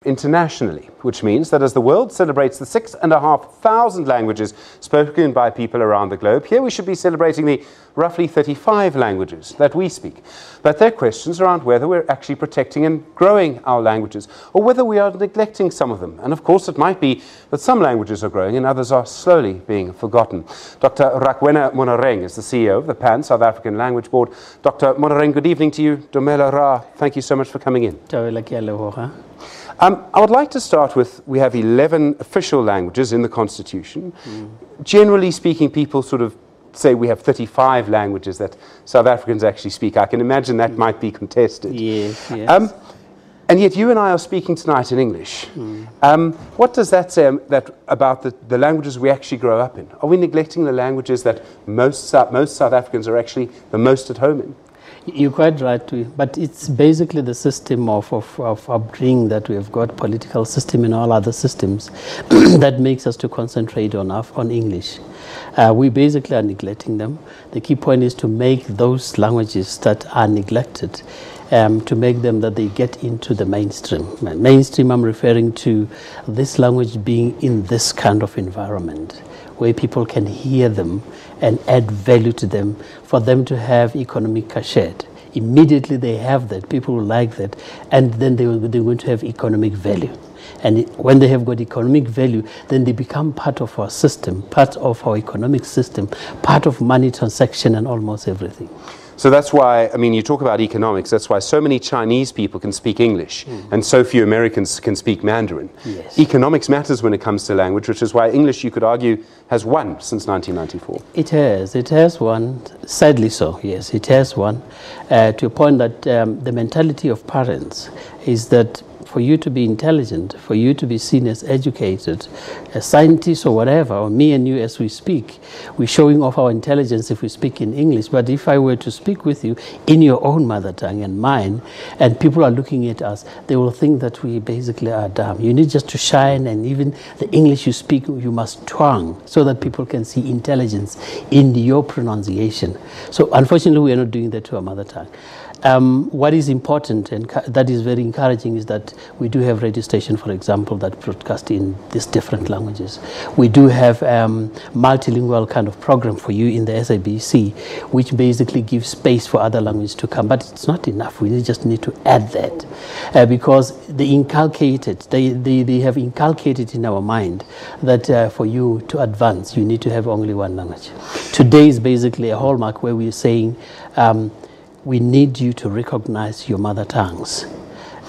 internationally, which means that as the world celebrates the 6,500 languages spoken by people around the globe, here we should be celebrating the roughly 35 languages that we speak. But there are questions around whether we're actually protecting and growing our languages, or whether we are neglecting some of them. And of course it might be that some languages are growing and others are slowly being forgotten. Dr. Rakwena Monareng is the CEO of the Pan-South African Language Board. Dr. Monareng, good evening to you. Domela Ra, thank you so much for coming in. I would like to start with, we have 11 official languages in the Constitution. Generally speaking, people sort of say we have 35 languages that South Africans actually speak. I can imagine that might be contested. Yes. And yet you and I are speaking tonight in English. What does that say about the languages we actually grow up in? Are we neglecting the languages that most South Africans are actually the most at home in? You're quite right, but it's basically the system of upbringing that we have got, political system and all other systems, that makes us to concentrate on English. We basically are neglecting them. The key point is to make those languages that are neglected, to make them that they get into the mainstream. Mainstream, I'm referring to this language being in this kind of environment, where people can hear them and add value to them, for them to have economic cachet. Immediately they have that, people will like that, and then they're going to have economic value. And when they have got economic value, then they become part of our system, part of our economic system, part of money transaction and almost everything. So that's why, I mean, you talk about economics, that's why so many Chinese people can speak English and so few Americans can speak Mandarin. Yes. Economics matters when it comes to language, which is why English, you could argue, has won since 1994. It has won, sadly so, yes, it has won, to a point that the mentality of parents is that for you to be intelligent, for you to be seen as educated, a scientist or whatever, or me and you as we speak, we're showing off our intelligence if we speak in English. But if I were to speak with you in your own mother tongue and mine, and people are looking at us, they will think that we basically are dumb. You need just to shine, and even the English you speak, you must twang, so that people can see intelligence in your pronunciation. So unfortunately, we are not doing that to our mother tongue. What is important and that is very encouraging is that we do have radio station, for example, that broadcast in these different languages. We do have multilingual kind of program for you in the SABC, which basically gives space for other languages to come. But it's not enough. We just need to add that because they have inculcated in our mind that for you to advance, you need to have only one language. Today is basically a hallmark where we're saying we need you to recognize your mother tongues.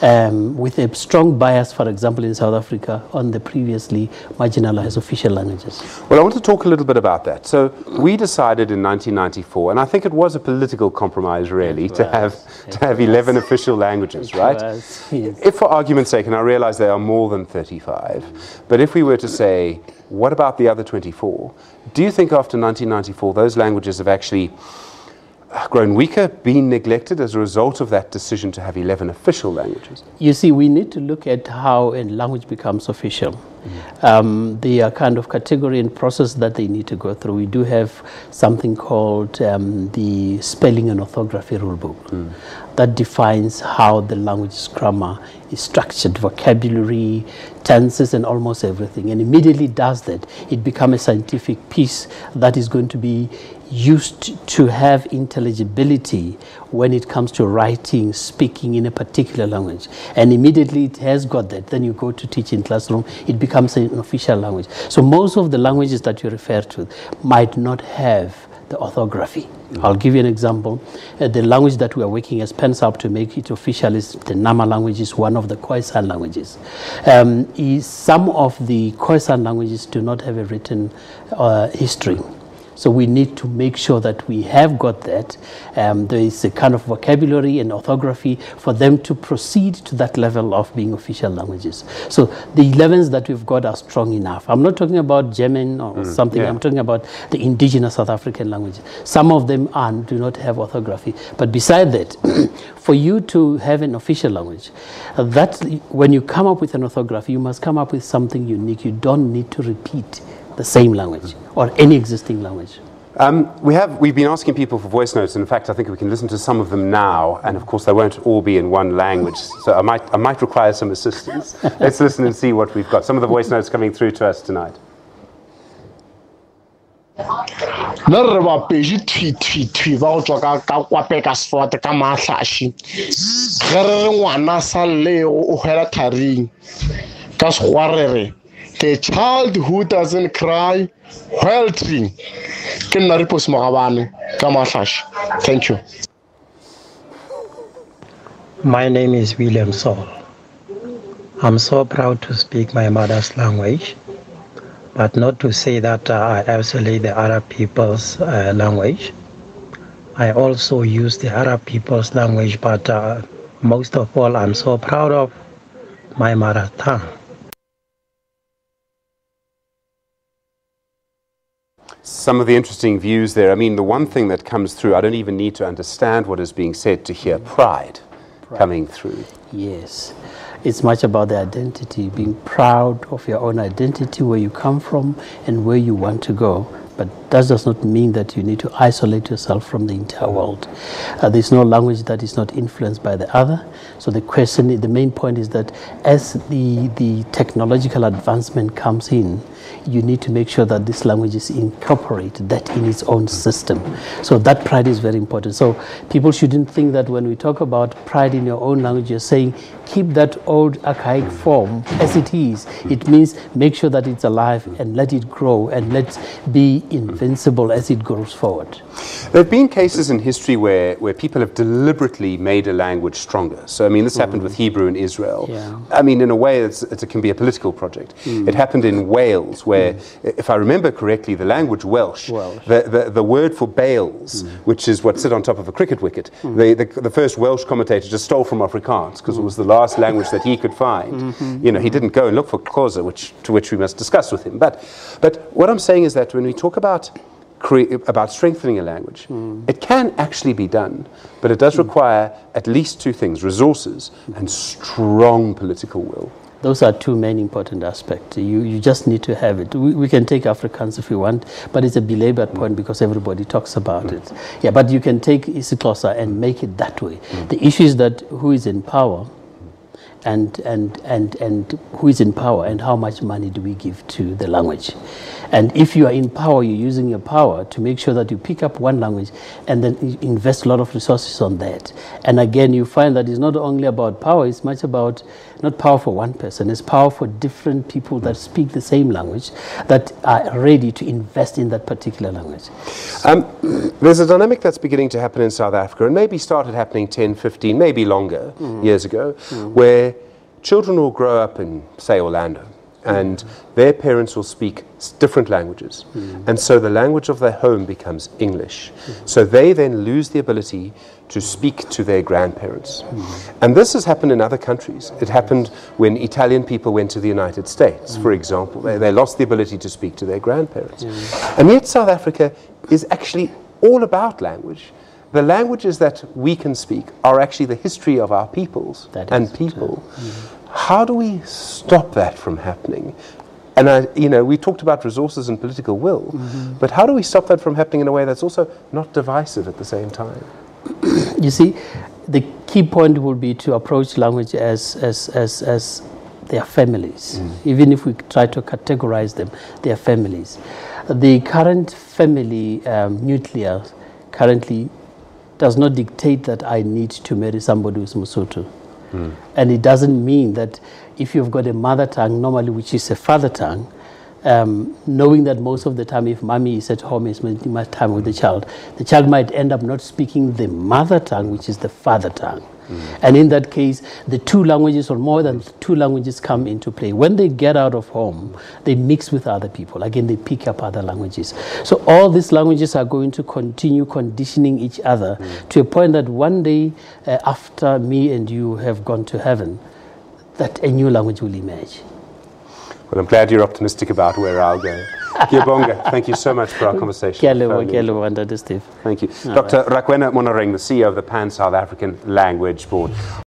With a strong bias, for example, in South Africa, on the previously marginalized official languages. Well, I want to talk a little bit about that. So we decided in 1994, and I think it was a political compromise, really, to have 11 official languages, right? Yes. If, for argument's sake, and I realize there are more than 35, but if we were to say, what about the other 24? Do you think after 1994, those languages have actually grown weaker, been neglected as a result of that decision to have 11 official languages? You see, we need to look at how a language becomes official. There are kind of category and process that they need to go through. We do have something called the spelling and orthography rulebook that defines how the language's grammar is structured, vocabulary, tenses, and almost everything. And immediately does that, it becomes a scientific piece that is going to be used to have intelligibility when it comes to writing, speaking in a particular language. And immediately it has got that. Then you go to teach in classroom, it becomes an official language. So most of the languages that you refer to might not have the orthography. I'll give you an example. The language that we are working as PanSALB to make it official is the Nama language, is one of the Khoisan languages. Some of the Khoisan languages do not have a written history. So we need to make sure that we have got that. There is a kind of vocabulary and orthography for them to proceed to that level of being official languages. So the 11s that we've got are strong enough. I'm not talking about German or something. I'm talking about the indigenous South African languages. Some of them do not have orthography. But beside that, for you to have an official language, when you come up with an orthography, you must come up with something unique. You don't need to repeat the same language or any existing language. We've been asking people for voice notes, and in fact, I think we can listen to some of them now, and of course, they won't all be in one language, so I might require some assistance. Let's listen and see what we've got. Some of the voice notes coming through to us tonight. The child who doesn't cry while tree. Thank you. My name is William Saul. I'm so proud to speak my mother's language, but not to say that I isolate the Arab people's language. I also use the Arab people's language, but most of all, I'm so proud of my mother tongue. Some of the interesting views there. I mean, the one thing that comes through, I don't even need to understand what is being said to hear pride coming through. Yes. It's much about the identity, being proud of your own identity, where you come from and where you want to go. But that does not mean that you need to isolate yourself from the entire world. There's no language that is not influenced by the other. So the main point is that as the technological advancement comes in, you need to make sure that this language is incorporated, that in its own system. So that pride is very important. So people shouldn't think that when we talk about pride in your own language, you're saying keep that old archaic form as it is. It means make sure that it's alive and let it grow and let's be invincible as it grows forward. There have been cases in history where people have deliberately made a language stronger. So, I mean, this happened with Hebrew in Israel. Yeah. I mean, in a way, it can be a political project. It happened in Wales, where, if I remember correctly, the language Welsh. The word for bales, which is what sit on top of a cricket wicket, the first Welsh commentator just stole from Afrikaans because it was the last language that he could find. You know, he didn't go and look for Xhosa, to which we must discuss with him. But what I'm saying is that when we talk about strengthening a language, it can actually be done, but it does require at least two things: resources and strong political will. Those are two main important aspects. You just need to have it. We can take Afrikaans if we want, but it's a belabored point because everybody talks about it. Yeah, but you can take isiXhosa and make it that way. The issue is that who is in power and who is in power and how much money do we give to the language. And if you are in power, you're using your power to make sure that you pick up one language and then invest a lot of resources on that. And again, you find that it's not only about power, it's much about not power for one person, it's power for different people that speak the same language that are ready to invest in that particular language. There's a dynamic that's beginning to happen in South Africa, and maybe started happening 10, 15, maybe longer years ago, where children will grow up in, say, Orlando, and their parents will speak different languages. And so the language of their home becomes English. So they then lose the ability to speak to their grandparents. And this has happened in other countries. It happened when Italian people went to the United States, for example. They lost the ability to speak to their grandparents. And yet South Africa is actually all about language. The languages that we can speak are actually the history of our peoples and people. How do we stop that from happening? And we talked about resources and political will, but how do we stop that from happening in a way that's also not divisive at the same time? You see, the key point would be to approach language as their families. Even if we try to categorize them, they are families. The current family nuclear currently does not dictate that I need to marry somebody who's Mosotho. And it doesn't mean that if you've got a mother tongue, normally which is a father tongue, knowing that most of the time if mommy is at home, is spending much time with the child might end up not speaking the mother tongue, which is the father tongue. And in that case, the two languages or more than two languages come into play. When they get out of home, they mix with other people. Again, they pick up other languages. So all these languages are going to continue conditioning each other to a point that one day, after me and you have gone to heaven, that a new language will emerge. Well, I'm glad you're optimistic about where I'll go. Giyabonga, thank you so much for our conversation. Thank you. Dr. Rakwena Monareng, the CEO of the PanSALB African Language Board.